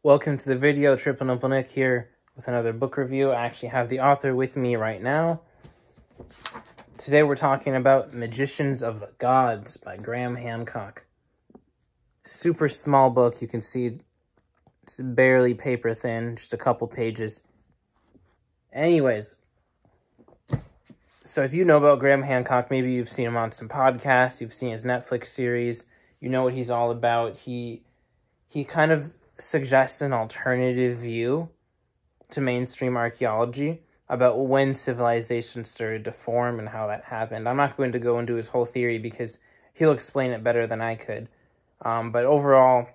Welcome to the video. Triple Nipple Nick here with another book review. I actually have the author with me right now. Today we're talking about Magicians of the Gods by Graham Hancock. Super small book. You can see it's barely paper thin, just a couple pages. Anyways, so if you know about Graham Hancock, maybe you've seen him on some podcasts, you've seen his Netflix series, you know what he's all about. He kind of suggests an alternative view to mainstream archaeology about when civilization started to form and how that happened. I'm not going to go into his whole theory because he'll explain it better than I could. But overall,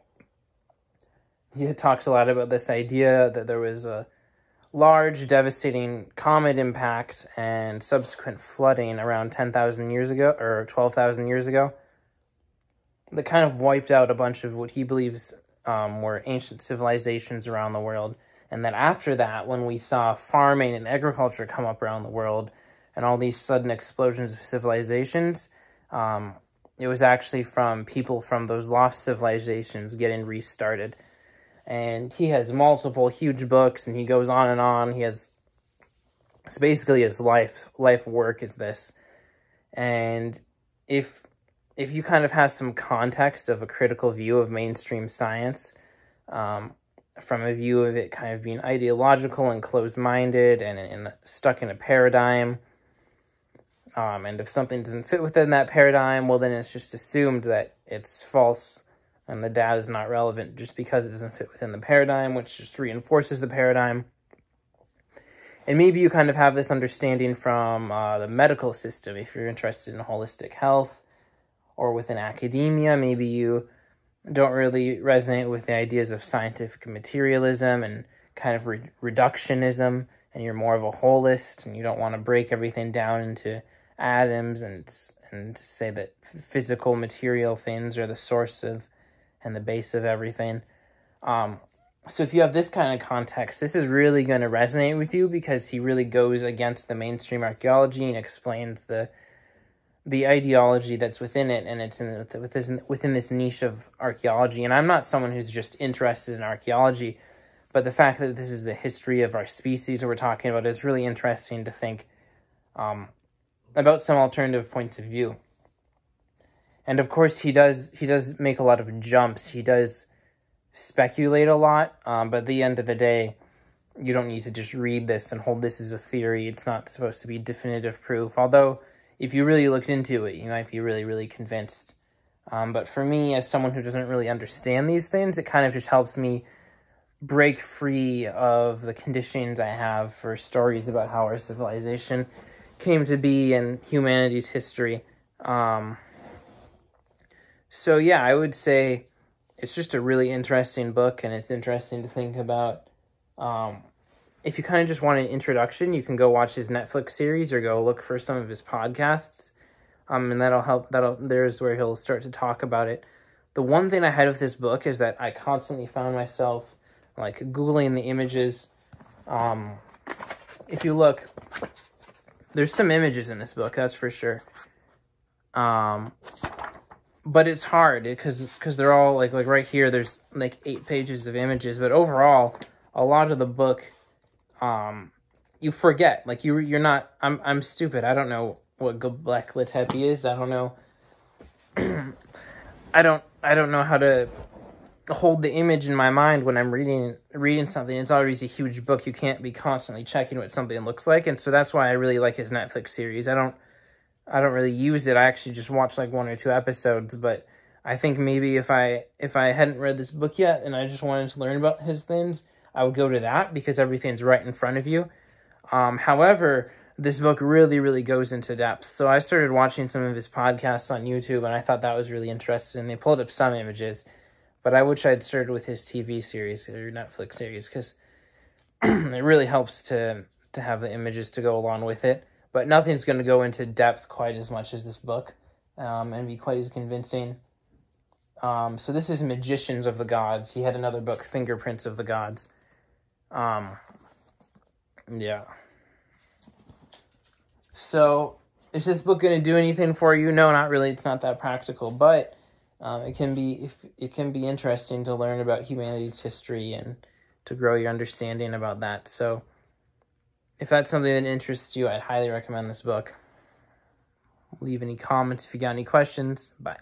he talks a lot about this idea that there was a large, devastating comet impact and subsequent flooding around 10,000 years ago, or 12,000 years ago, that kind of wiped out a bunch of what he believes were ancient civilizations around the world. And that after that, when we saw farming and agriculture come up around the world and all these sudden explosions of civilizations, it was actually from people from those lost civilizations getting restarted. And he has multiple huge books, and he goes on and on. It's basically his life work is this. And if you kind of have some context of a critical view of mainstream science, from a view of it kind of being ideological and closed-minded and stuck in a paradigm, and if something doesn't fit within that paradigm, well, then it's just assumed that it's false and the data is not relevant just because it doesn't fit within the paradigm, which just reinforces the paradigm. And maybe you kind of have this understanding from the medical system if you're interested in holistic health, or within academia. Maybe you don't really resonate with the ideas of scientific materialism and kind of reductionism, and you're more of a holist, and you don't want to break everything down into atoms and say that physical material things are the source of and the base of everything. So if you have this kind of context, this is really going to resonate with you because he really goes against the mainstream archaeology and explains the ideology that's within it, and it's within this niche of archaeology. And I'm not someone who's just interested in archaeology, but the fact that this is the history of our species that we're talking about, it's really interesting to think about some alternative points of view. And of course, he does make a lot of jumps. He does speculate a lot, but at the end of the day, you don't need to just read this and hold this as a theory. It's not supposed to be definitive proof, although if you really looked into it, you might be really, really convinced. But for me, as someone who doesn't really understand these things, it kind of just helps me break free of the conditionings I have for stories about how our civilization came to be and humanity's history. So yeah, I would say it's just a really interesting book, and it's interesting to think about. If you kind of just want an introduction, you can go watch his Netflix series or go look for some of his podcasts. And that'll help. There's where he'll start to talk about it. The one thing I had with this book is that I constantly found myself like Googling the images. If you look, there's some images in this book, that's for sure. But it's hard because they're all like right here, there's like 8 pages of images, but overall, a lot of the book, you forget, like you're not, I'm stupid. I don't know what Göbekli Tepe is. I don't know. I don't know how to hold the image in my mind when I'm reading something. It's always a huge book. You can't be constantly checking what something looks like. And so that's why I really like his Netflix series. I don't really use it. I actually just watch like 1 or 2 episodes, but I think maybe if I hadn't read this book yet and I just wanted to learn about his things, I would go to that because everything's right in front of you. However, this book really, really goes into depth. So I started watching some of his podcasts on YouTube, and I thought that was really interesting. They pulled up some images, but I wish I'd started with his TV series or Netflix series because it really helps to have the images to go along with it. But nothing's going to go into depth quite as much as this book, and be quite as convincing. So this is Magicians of the Gods. He had another book, Fingerprints of the Gods. Yeah. So, is this book going to do anything for you? No, not really. It's not that practical. But It can be interesting to learn about humanity's history and to grow your understanding about that. So if that's something that interests you, I'd highly recommend this book. Leave any comments if you got any questions. Bye.